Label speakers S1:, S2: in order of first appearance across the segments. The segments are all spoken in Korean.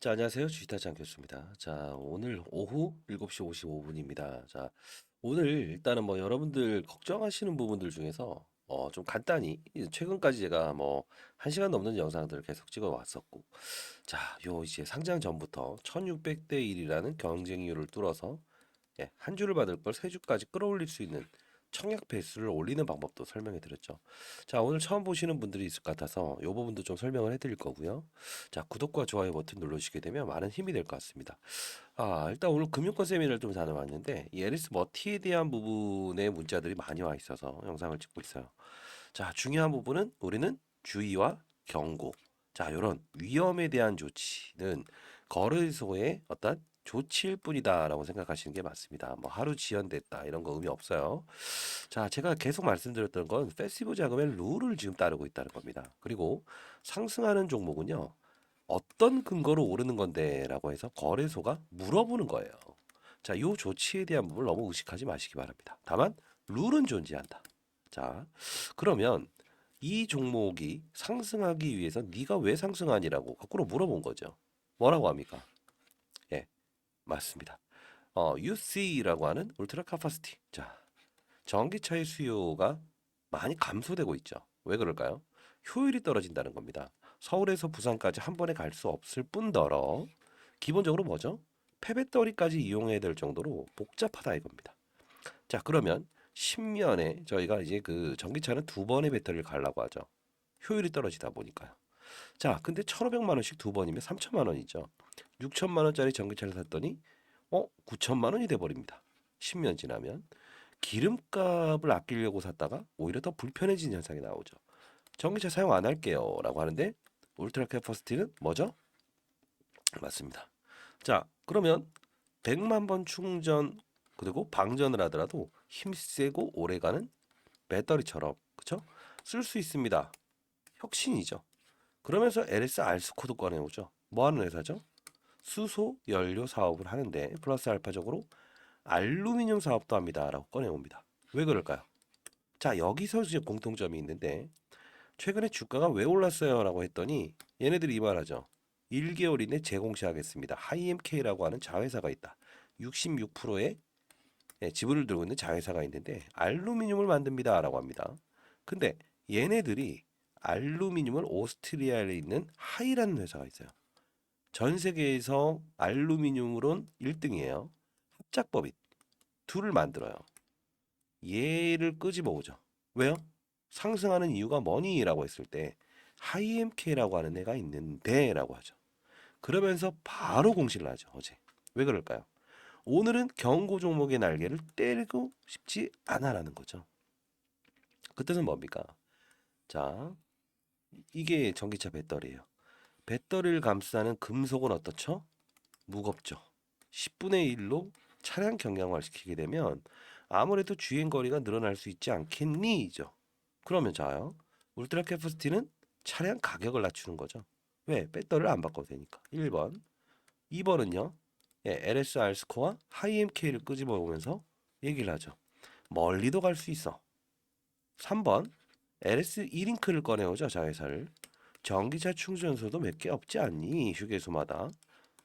S1: 자, 안녕하세요. 주식타장 교수입니다. 자, 오늘 오후 7시 55분입니다. 자, 오늘 일단은 뭐 여러분들 걱정하시는 부분들 중에서 좀 간단히 최근까지 제가 뭐 1시간 넘는 영상들을 계속 찍어 왔었고, 자, 요 이제 상장 전부터 1600대 1이라는 경쟁률을 뚫어서 한 주를 받을 걸 세 주까지 끌어올릴 수 있는 청약 배수를 올리는 방법도 설명해 드렸죠. 자, 오늘 처음 보시는 분들이 있을 것 같아서 이 부분도 좀 설명을 해 드릴 거고요. 자, 구독과 좋아요 버튼 눌러주시게 되면 많은 힘이 될 것 같습니다. 일단 오늘 금융권 세미나를 좀 다녀왔는데 이 에리스 머티에 대한 부분의 문자들이 많이 와 있어서 영상을 찍고 있어요. 자, 중요한 부분은 우리는 주의와 경고. 자, 이런 위험에 대한 조치는 거래소의 어떤 조치일 뿐이다라고 생각하시는 게 맞습니다. 뭐 하루 지연됐다 이런 거 의미 없어요. 자, 제가 계속 말씀드렸던 건 패시브 자금의 룰을 지금 따르고 있다는 겁니다. 그리고 상승하는 종목은요. 어떤 근거로 오르는 건데라고 해서 거래소가 물어보는 거예요. 자, 요 조치에 대한 부분을 너무 의식하지 마시기 바랍니다. 다만 룰은 존재한다. 자, 그러면 이 종목이 상승하기 위해서 네가 왜 상승하니라고 거꾸로 물어본 거죠. 뭐라고 합니까? 예, 맞습니다. UC라고 하는 울트라 카파시티. 자, 전기차의 수요가 많이 감소되고 있죠. 왜 그럴까요? 효율이 떨어진다는 겁니다. 서울에서 부산까지 한 번에 갈 수 없을 뿐더러 기본적으로 뭐죠? 폐배터리까지 이용해야 될 정도로 복잡하다 이겁니다. 자, 그러면 10년에 저희가 이제 그 전기차는 두 번의 배터리를 갈라고 하죠. 효율이 떨어지다 보니까요. 자, 근데 1,500만 원씩 두 번이면 3천만 원이죠. 6천만 원짜리 전기차를 샀더니 9천만 원이 돼 버립니다. 10년 지나면 기름값을 아끼려고 샀다가 오히려 더 불편해지는 현상이 나오죠. 전기차 사용 안 할게요라고 하는데 울트라 캐퍼시티는 뭐죠? 맞습니다. 자, 그러면 100만 번 충전 그리고 방전을 하더라도 힘세고 오래가는 배터리처럼 그쵸? 쓸 수 있습니다. 혁신이죠. 그러면서 LS 알스코도 꺼내오죠. 뭐 하는 회사죠? 수소 연료 사업을 하는데 플러스 알파적으로 알루미늄 사업도 합니다라고 꺼내옵니다. 왜 그럴까요? 자, 여기서 이제 공통점이 있는데 최근에 주가가 왜 올랐어요라고 했더니 얘네들이 이 말하죠. 1개월 이내 재공시하겠습니다. 하이엠케이라고 하는 자회사가 있다. 66%의 지분을 들고 있는 자회사가 있는데 알루미늄을 만듭니다라고 합니다. 근데 얘네들이 알루미늄을 오스트리아에 있는 하이라는 회사가 있어요. 전 세계에서 알루미늄으론 1등이에요. 합작법인 둘을 만들어요. 얘를 끄집어오죠. 왜요? 상승하는 이유가 뭐니?라고 했을 때 하이엠케이라고 하는 애가 있는데라고 하죠. 그러면서 바로 공시를 하죠. 어제. 왜 그럴까요? 오늘은 경고 종목의 날개를 때리고 싶지 않아라는 거죠. 그 뜻은 뭡니까? 자, 이게 전기차 배터리예요. 배터리를 감싸는 금속은 어떻죠? 무겁죠. 10분의 1로 차량 경량화를 시키게 되면 아무래도 주행 거리가 늘어날 수 있지 않겠니죠. 그러면 자요. 울트라 캐퍼시티는 차량 가격을 낮추는 거죠. 왜? 배터리를 안 바꿔도 되니까. 1번. 2번은요. LSR 스코어 하이엠케이를 끄집어 오면서 얘기를 하죠. 멀리도 갈 수 있어. 3번. LS 이링크를 꺼내오죠. 자회사를. 전기차 충전소도 몇 개 없지 않니? 휴게소마다.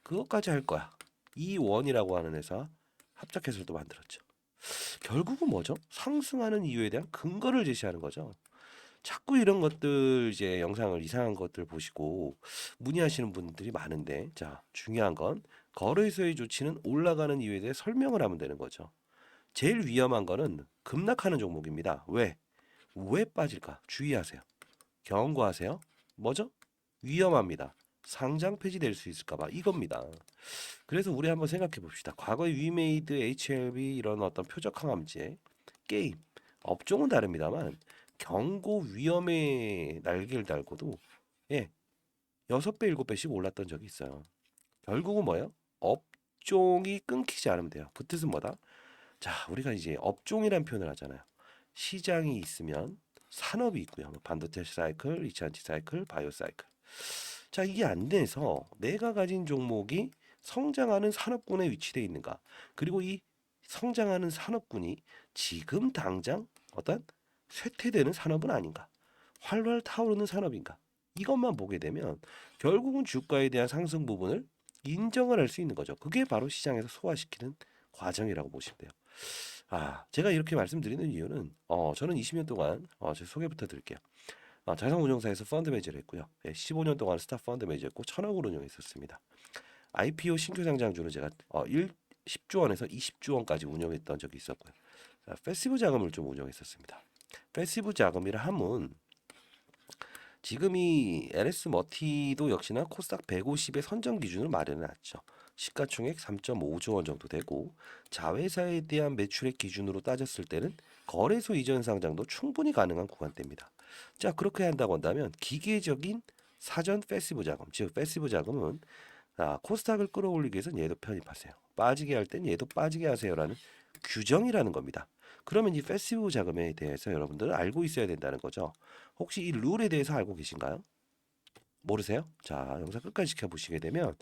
S1: 그것까지 할 거야. 이원이라고 하는 회사 합작해서도 만들었죠. 결국은 뭐죠? 상승하는 이유에 대한 근거를 제시하는 거죠. 자꾸 이런 것들 이제 영상을 이상한 것들 보시고 문의하시는 분들이 많은데 자 중요한 건 거래소의 조치는 올라가는 이유에 대해 설명을 하면 되는 거죠. 제일 위험한 거는 급락하는 종목입니다. 왜? 왜 빠질까? 주의하세요. 경고하세요. 뭐죠? 위험합니다. 상장 폐지될 수 있을까봐 이겁니다. 그래서 우리 한번 생각해 봅시다. 과거에 위메이드, HLB 이런 어떤 표적 항암제, 게임, 업종은 다릅니다만 경고 위험의 날개를 달고도 6배, 7배씩 올랐던 적이 있어요. 결국은 뭐예요? 업종이 끊기지 않으면 돼요. 그 뜻은 뭐다? 자, 우리가 이제 업종이란 표현을 하잖아요. 시장이 있으면 산업이 있고요. 뭐 반도체 사이클, 리차치 사이클, 바이오 사이클. 자, 이게 안 돼서 내가 가진 종목이 성장하는 산업군에 위치되어 있는가? 그리고 이 성장하는 산업군이 지금 당장 어떤 쇠퇴되는 산업은 아닌가? 활활 타오르는 산업인가? 이것만 보게 되면 결국은 주가에 대한 상승 부분을 인정을 할 수 있는 거죠. 그게 바로 시장에서 소화시키는 과정이라고 보시면 돼요. 제가 이렇게 말씀드리는 이유는 저는 20년 동안 제 소개부터 드릴게요. 자산운용사에서 펀드 매니저를 했고요. 15년 동안 스타 펀드 매니저였고 1,000억을 운영했었습니다. IPO 신규 상장주는 제가 10조 원에서 20조 원까지 운영했던 적이 있었고요. 패시브 자금을 좀 운영했었습니다. 패시브 자금이라 함은 지금 이 LS 머티도 역시나 코스닥 150의 선정 기준을 마련해놨죠. 시가총액 3.5조 원 정도 되고 자회사에 대한 매출액 기준으로 따졌을 때는 거래소 이전 상장도 충분히 가능한 구간대입니다. 자, 그렇게 한다고 한다면 기계적인 사전 패시브 자금, 즉 패시브 자금은 코스닥을 끌어올리기 위해서는 얘도 편입하세요. 빠지게 할 땐 얘도 빠지게 하세요라는 규정이라는 겁니다. 그러면 이 패시브 자금에 대해서 여러분들은 알고 있어야 된다는 거죠. 혹시 이 룰에 대해서 알고 계신가요? 모르세요? 자, 영상 끝까지 지켜보시게 되면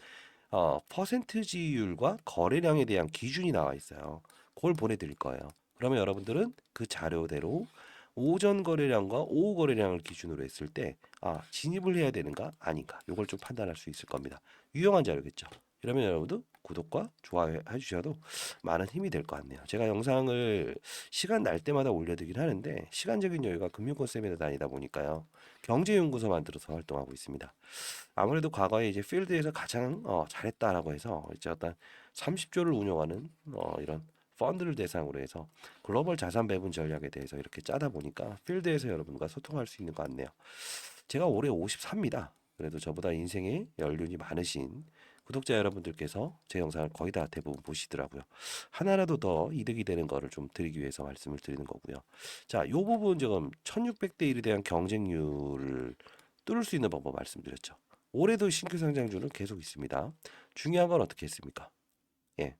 S1: 퍼센트지율과 거래량에 대한 기준이 나와 있어요. 그걸 보내드릴 거예요. 그러면 여러분들은 그 자료대로 오전 거래량과 오후 거래량을 기준으로 했을 때 진입을 해야 되는가 아닌가 이걸 좀 판단할 수 있을 겁니다. 유용한 자료겠죠. 이러면 여러분도 구독과 좋아요 해주셔도 많은 힘이 될 것 같네요. 제가 영상을 시간 날 때마다 올려드리긴 하는데 시간적인 여유가 금융권 세미나 다니다 보니까요. 경제연구소 만들어서 활동하고 있습니다. 아무래도 과거에 이제 필드에서 가장 잘했다라고 해서 이제 어떤 30조를 운영하는 이런 펀드를 대상으로 해서 글로벌 자산 배분 전략에 대해서 이렇게 짜다 보니까 필드에서 여러분과 소통할 수 있는 것 같네요. 제가 올해 54입니다. 그래도 저보다 인생에 연륜이 많으신 구독자 여러분들께서 제 영상을 거의 다 대부분 보시더라고요. 하나라도 더 이득이 되는 거를 좀 드리기 위해서 말씀을 드리는 거고요. 자, 요 부분 지금 1600대 1에 대한 경쟁률을 뚫을 수 있는 방법 말씀드렸죠. 올해도 신규 상장주는 계속 있습니다. 중요한 건 어떻게 했습니까? 예.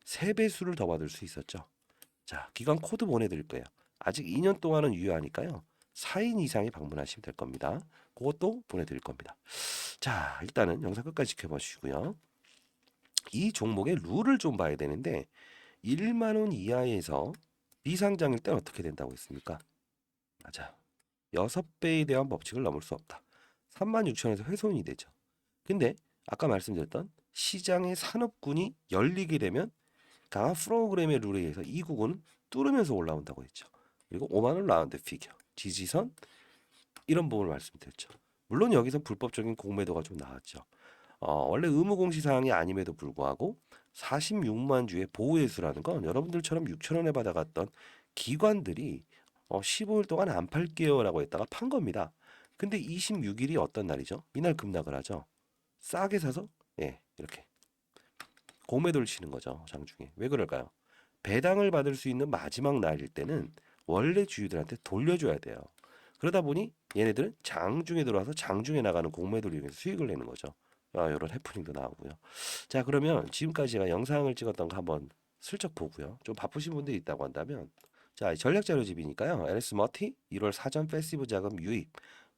S1: 3배수를 더 받을 수 있었죠. 자, 기관 코드 보내드릴 거예요. 아직 2년 동안은 유효하니까요. 4인 이상이 방문하시면 될 겁니다. 그것도 보내드릴 겁니다. 자, 일단은 영상 끝까지 지켜보시고요. 이 종목의 룰을 좀 봐야 되는데 1만 원 이하에서 비상장일 때 어떻게 된다고 했습니까? 맞아. 6배에 대한 법칙을 넘을 수 없다. 36,000원에서 훼손이 되죠. 근데 아까 말씀드렸던 시장의 산업군이 열리게 되면 강한 프로그램의 룰에 의해서 이 구간은 뚫으면서 올라온다고 했죠. 그리고 5만 원 라운드 피겨, 지지선 이런 부분을 말씀드렸죠. 물론 여기서 불법적인 공매도가 좀 나왔죠. 원래 의무 공시 사항이 아님에도 불구하고 46만 주의 보호회수라는 건 여러분들처럼 6천 원에 받아갔던 기관들이 15일 동안 안 팔게요라고 했다가 판 겁니다. 근데 26일이 어떤 날이죠? 이날 급락을 하죠. 싸게 사서 이렇게 공매도를 치는 거죠. 장중에. 왜 그럴까요? 배당을 받을 수 있는 마지막 날일 때는 원래 주주들한테 돌려줘야 돼요. 그러다 보니 얘네들은 장중에 들어와서 장중에 나가는 공매도를 이용해서 수익을 내는 거죠. 이런 해프닝도 나오고요. 자, 그러면 지금까지 제가 영상을 찍었던 거 한번 슬쩍 보고요. 좀 바쁘신 분들이 있다고 한다면 자, 전략 자료집이니까요. LS 머티 1월 사전 패시브 자금 유입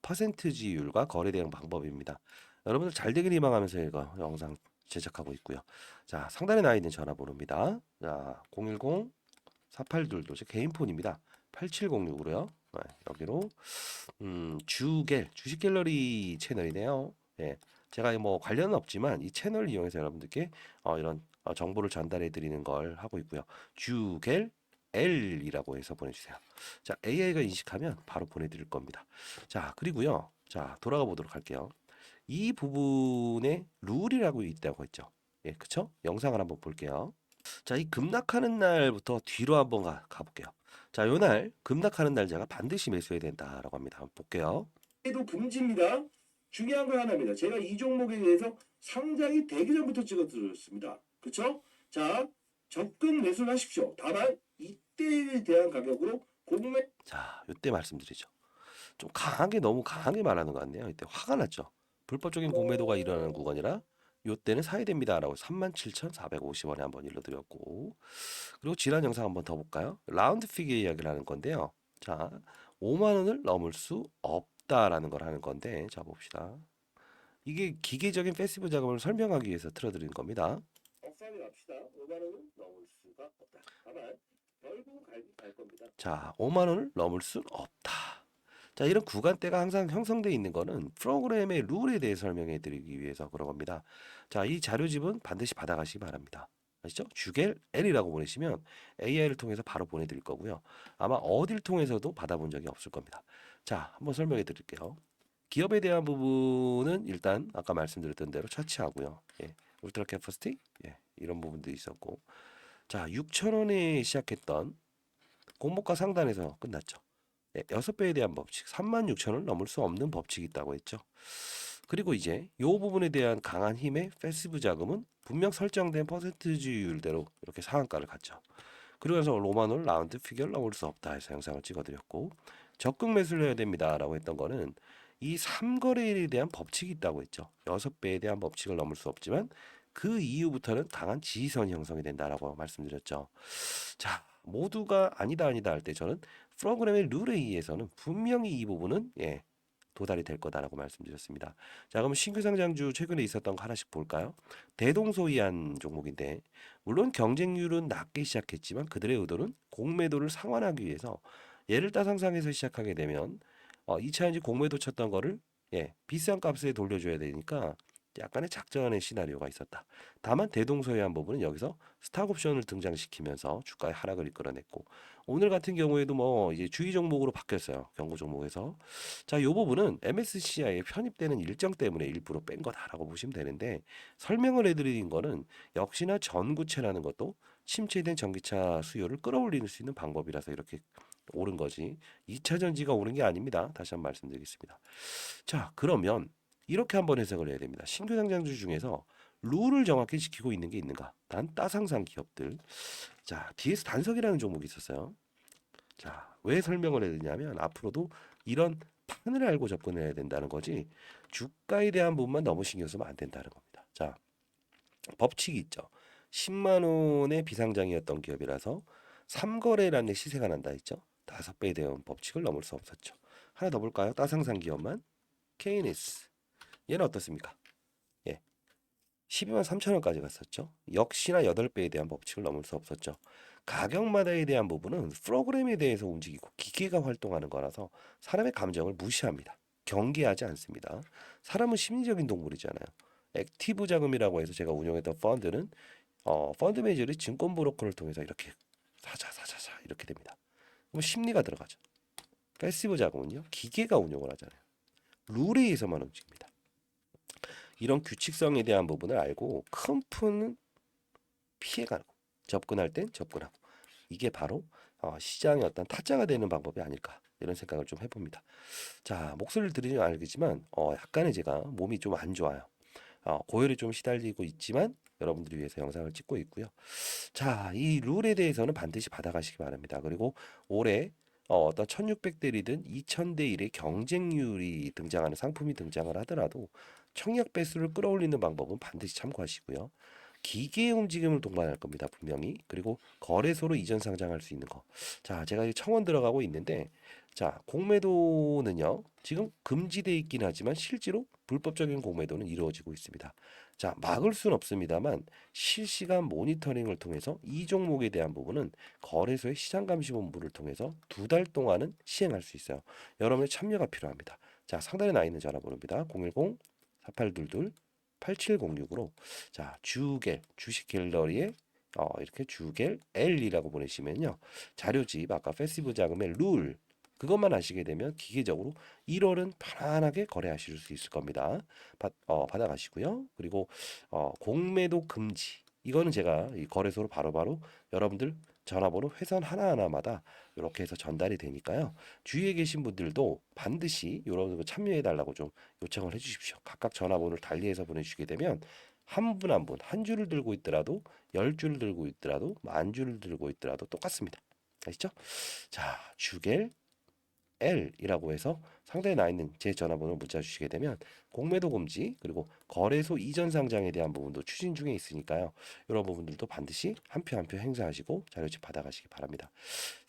S1: 퍼센트지율과 거래 대응 방법입니다. 여러분들 잘 되길 희망하면서 이거 영상 제작하고 있고요. 자, 상단에 나와 있는 전화번호입니다. 자, 010 482도 제 개인 폰입니다. 8706으로요. 여기로 주갤 주식 갤러리 채널이네요. 예. 제가 뭐 관련은 없지만 이 채널을 이용해서 여러분들께 이런 정보를 전달해 드리는 걸 하고 있고요. 주갤 L이라고 해서 보내주세요. 자, AI가 인식하면 바로 보내드릴 겁니다. 자, 그리고요. 자, 돌아가 보도록 할게요. 이 부분에 룰이라고 있다고 했죠. 예, 그쵸? 영상을 한번 볼게요. 자, 이 급락하는 날부터 뒤로 한번 가볼게요. 자, 요 날 급락하는 날짜가 반드시 매수해야 된다라고 합니다. 한번 볼게요.
S2: 도 금지입니다. 중요한 거 하나입니다. 제가 이 종목에 대해서 상장이 되기 전부터 찍어드렸습니다. 그렇죠? 자, 접근 매수를 하십시오. 다만 이때에 대한 가격으로 공매.
S1: 자, 요때 말씀드리죠. 좀 너무 강하게 말하는 것 같네요. 이때 화가 났죠. 불법적인 공매도가 일어나는 구간이라 요때는 사야 됩니다라고 37,450원에 한번 일러드렸고, 그리고 지난 영상 한번 더 볼까요? 라운드 피겨 이야기를 하는 건데요. 자, 5만 원을 넘을 수 없다라는 걸 하는 건데, 자 봅시다. 이게 기계적인 패시브 작업을 설명하기 위해서 틀어드린 겁니다.
S2: 억사를 갑시다. 5만 원은 넘을 수가 없다. 다만 결국은 갈 겁니다.
S1: 자, 5만 원을 넘을 순 없다. 자, 이런 구간대가 항상 형성되어 있는 거는 프로그램의 룰에 대해 설명해 드리기 위해서 그런 겁니다. 자, 이 자료집은 반드시 받아가시기 바랍니다. 아시죠? 주겔 L이라고 보내시면 AI를 통해서 바로 보내드릴 거고요. 아마 어딜 통해서도 받아본 적이 없을 겁니다. 자, 한번 설명해 드릴게요. 기업에 대한 부분은 일단 아까 말씀드렸던 대로 차치하고요. 예, 울트라 캐퍼시티, 예, 이런 부분도 있었고, 자, 6,000원에 시작했던 공모가 상단에서 끝났죠. 네, 6배에 대한 법칙, 36,000을 넘을 수 없는 법칙이 있다고 했죠. 그리고 이제 이 부분에 대한 강한 힘의 패시브 자금은 분명 설정된 퍼센트지율대로 이렇게 상한가를 갖죠. 그러면서 로마놀 라운드 피겨를 넘을 수 없다 해서 영상을 찍어드렸고, 적극 매수를 해야 됩니다라고 했던 거는 이 3거래일에 대한 법칙이 있다고 했죠. 6배에 대한 법칙을 넘을 수 없지만 그 이후부터는 강한 지지선이 형성이 된다라고 말씀드렸죠. 자, 모두가 아니다 아니다 할 때 저는 프로그램의 룰에 의해서는 분명히 이 부분은 도달이 될 거다라고 말씀드렸습니다. 자, 그럼 신규 상장주 최근에 있었던 거 하나씩 볼까요? 대동소이한 종목인데 물론 경쟁률은 낮게 시작했지만 그들의 의도는 공매도를 상환하기 위해서 예를 따 상상해서 시작하게 되면 2차 전지 공매도 쳤던 거를 비싼 값에 돌려줘야 되니까 약간의 작전의 시나리오가 있었다. 다만 대동소이한 부분은 여기서 스탁 옵션을 등장시키면서 주가의 하락을 이끌어냈고 오늘 같은 경우에도 뭐 이제 주의 종목으로 바뀌었어요. 경고 종목에서. 자, 이 부분은 MSCI에 편입되는 일정 때문에 일부러 뺀 거다라고 보시면 되는데 설명을 해드린 거는 역시나 전구체라는 것도 침체된 전기차 수요를 끌어올릴 수 있는 방법이라서 이렇게 오른 거지 2차 전지가 오른 게 아닙니다. 다시 한번 말씀드리겠습니다. 자, 그러면 이렇게 한번 해석을 해야 됩니다. 신규 상장주 중에서 룰을 정확히 지키고 있는 게 있는가? 단 따상상 기업들. 자, DS 단석이라는 종목이 있었어요. 자, 왜 설명을 해야 되냐면 앞으로도 이런 판을 알고 접근해야 된다는 거지 주가에 대한 부분만 너무 신경 쓰면 안 된다는 겁니다. 자, 법칙이 있죠. 10만 원의 비상장이었던 기업이라서 3거래라는 시세가 난다 했죠. 5배에 대한 법칙을 넘을 수 없었죠. 하나 더 볼까요? 따상상 기업만 KNS 얘는 어떻습니까? 예, 12만 3천 원까지 갔었죠. 역시나 8배에 대한 법칙을 넘을 수 없었죠. 가격마다에 대한 부분은 프로그램에 대해서 움직이고 기계가 활동하는 거라서 사람의 감정을 무시합니다. 경계하지 않습니다. 사람은 심리적인 동물이잖아요. 액티브 자금이라고 해서 제가 운영했던 펀드는 펀드 매니저들이 증권 브로커를 통해서 이렇게 사자 이렇게 됩니다. 그럼 심리가 들어가죠. 패시브 자금은요 기계가 운영을 하잖아요. 룰에 의해서만 움직입니다. 이런 규칙성에 대한 부분을 알고 큰 푼은 피해가고 접근할 땐 접근하고 이게 바로 시장의 어떤 타짜가 되는 방법이 아닐까 이런 생각을 좀 해봅니다. 자, 목소리를 들으면 알겠지만 약간의 제가 몸이 좀 안 좋아요. 고열에 좀 시달리고 있지만 여러분들을 위해서 영상을 찍고 있고요. 자, 이 룰에 대해서는 반드시 받아가시기 바랍니다. 그리고 올해 어떤 1600대1이든 2000대1의 경쟁률이 등장하는 상품이 등장을 하더라도 청약 배수를 끌어올리는 방법은 반드시 참고하시고요. 기계의 움직임을 동반할 겁니다. 분명히. 그리고 거래소로 이전 상장할 수 있는 거. 자, 제가 청원 들어가고 있는데 자, 공매도는요. 지금 금지돼 있긴 하지만 실제로 불법적인 공매도는 이루어지고 있습니다. 자, 막을 수는 없습니다만 실시간 모니터링을 통해서 이 종목에 대한 부분은 거래소의 시장감시본부를 통해서 2달 동안은 시행할 수 있어요. 여러분의 참여가 필요합니다. 자, 상단에 나 있는 전화번호입니다. 010-4822-8706으로 자, 주갤 주식 갤러리에 이렇게 주갤 L이라고 보내시면요. 자료집 아까 패시브 자금의 룰 그것만 아시게 되면 기계적으로 1월은 편안하게 거래하실 수 있을 겁니다. 받아가시고요. 그리고 공매도 금지 이거는 제가 이 거래소로 바로바로 여러분들 전화번호 회선 하나하나마다 이렇게 해서 전달이 되니까요. 주위에 계신 분들도 반드시 이런 거 참여해 달라고 좀 요청을 해주십시오. 각각 전화번호를 달리해서 보내주시게 되면 한 분 한 분 한 줄을 들고 있더라도 10줄을 들고 있더라도 10줄을 들고 있더라도 똑같습니다. 아시죠? 자, 주겔 L이라고 해서 상단에 나 있는 제 전화번호 문자 주시게 되면 공매도 금지 그리고 거래소 이전 상장에 대한 부분도 추진 중에 있으니까요. 이런 부분들도 반드시 한 표 한 표 행사하시고 자료집 받아가시기 바랍니다.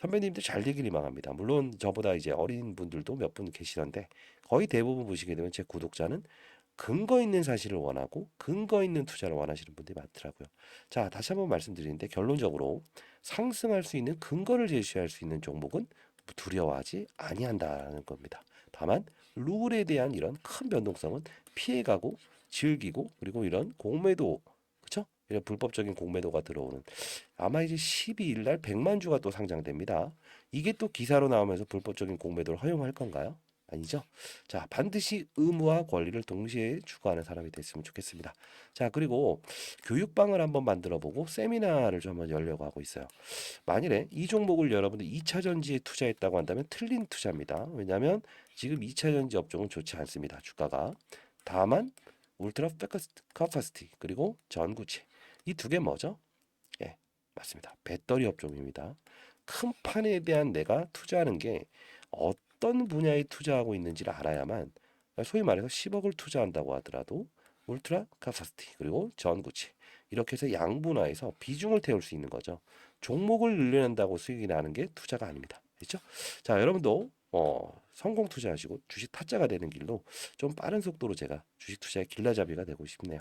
S1: 선배님들 잘 되길 희망합니다. 물론 저보다 이제 어린 분들도 몇 분 계시던데 거의 대부분 보시게 되면 제 구독자는 근거 있는 사실을 원하고 근거 있는 투자를 원하시는 분들이 많더라고요. 자, 다시 한번 말씀드리는데 결론적으로 상승할 수 있는 근거를 제시할 수 있는 종목은 두려워하지 아니한다는 겁니다. 다만 룰에 대한 이런 큰 변동성은 피해가고 즐기고 그리고 이런 공매도 그쵸? 이런 불법적인 공매도가 들어오는 아마 이제 12일 날 100만 주가 또 상장됩니다. 이게 또 기사로 나오면서 불법적인 공매도를 허용할 건가요? 아니죠. 자, 반드시 의무와 권리를 동시에 추구하는 사람이 됐으면 좋겠습니다. 자, 그리고 교육방을 한번 만들어 보고 세미나를 좀 한번 열려고 하고 있어요. 만일에 이 종목을 여러분들 2차 전지에 투자했다고 한다면 틀린 투자입니다. 왜냐하면 지금 2차 전지 업종은 좋지 않습니다. 주가가. 다만 울트라 카파시티 그리고 전구체 이 두 개 뭐죠? 예, 맞습니다. 배터리 업종입니다. 큰 판에 대한 내가 투자하는 게 어떤 분야에 투자하고 있는지를 알아야만 소위 말해서 10억을 투자한다고 하더라도 울트라 카파시티 그리고 전구체 이렇게 해서 양분화해서 비중을 태울 수 있는 거죠. 종목을 늘려낸다고 수익이 나는 게 투자가 아닙니다. 그렇죠? 자, 여러분도 성공 투자하시고 주식 타짜가 되는 길로 좀 빠른 속도로 제가 주식 투자의 길라잡이가 되고 싶네요.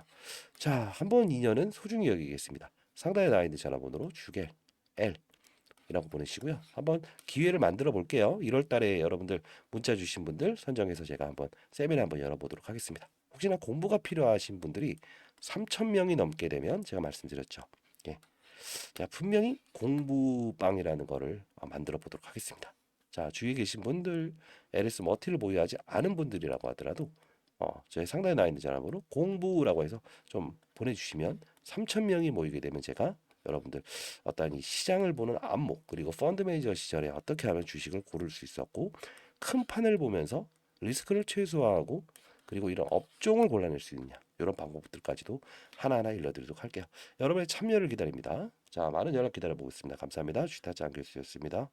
S1: 자, 한번 인연은 소중히 여기겠습니다. 상단에 나와 있는 전화번호로 주겔 L 이라고 보내시고요. 한번 기회를 만들어 볼게요. 1월 달에 여러분들 문자 주신 분들 선정해서 제가 한번 세미나 한번 열어보도록 하겠습니다. 혹시나 공부가 필요하신 분들이 3,000명이 넘게 되면 제가 말씀드렸죠. 예. 자, 분명히 공부방이라는 거를 만들어 보도록 하겠습니다. 자, 주위에 계신 분들 LS 머티를 보유하지 않은 분들이라고 하더라도 저희 상단에 나와 있는 전화번호 공부라고 해서 좀 보내주시면 3,000명이 모이게 되면 제가 여러분들 어떤 이 시장을 보는 안목 그리고 펀드 매니저 시절에 어떻게 하면 주식을 고를 수 있었고 큰 판을 보면서 리스크를 최소화하고 그리고 이런 업종을 골라낼 수 있느냐 이런 방법들까지도 하나하나 일러드리도록 할게요. 여러분의 참여를 기다립니다. 자, 많은 연락 기다려 보겠습니다. 감사합니다. 주식타짜 안교수였습니다.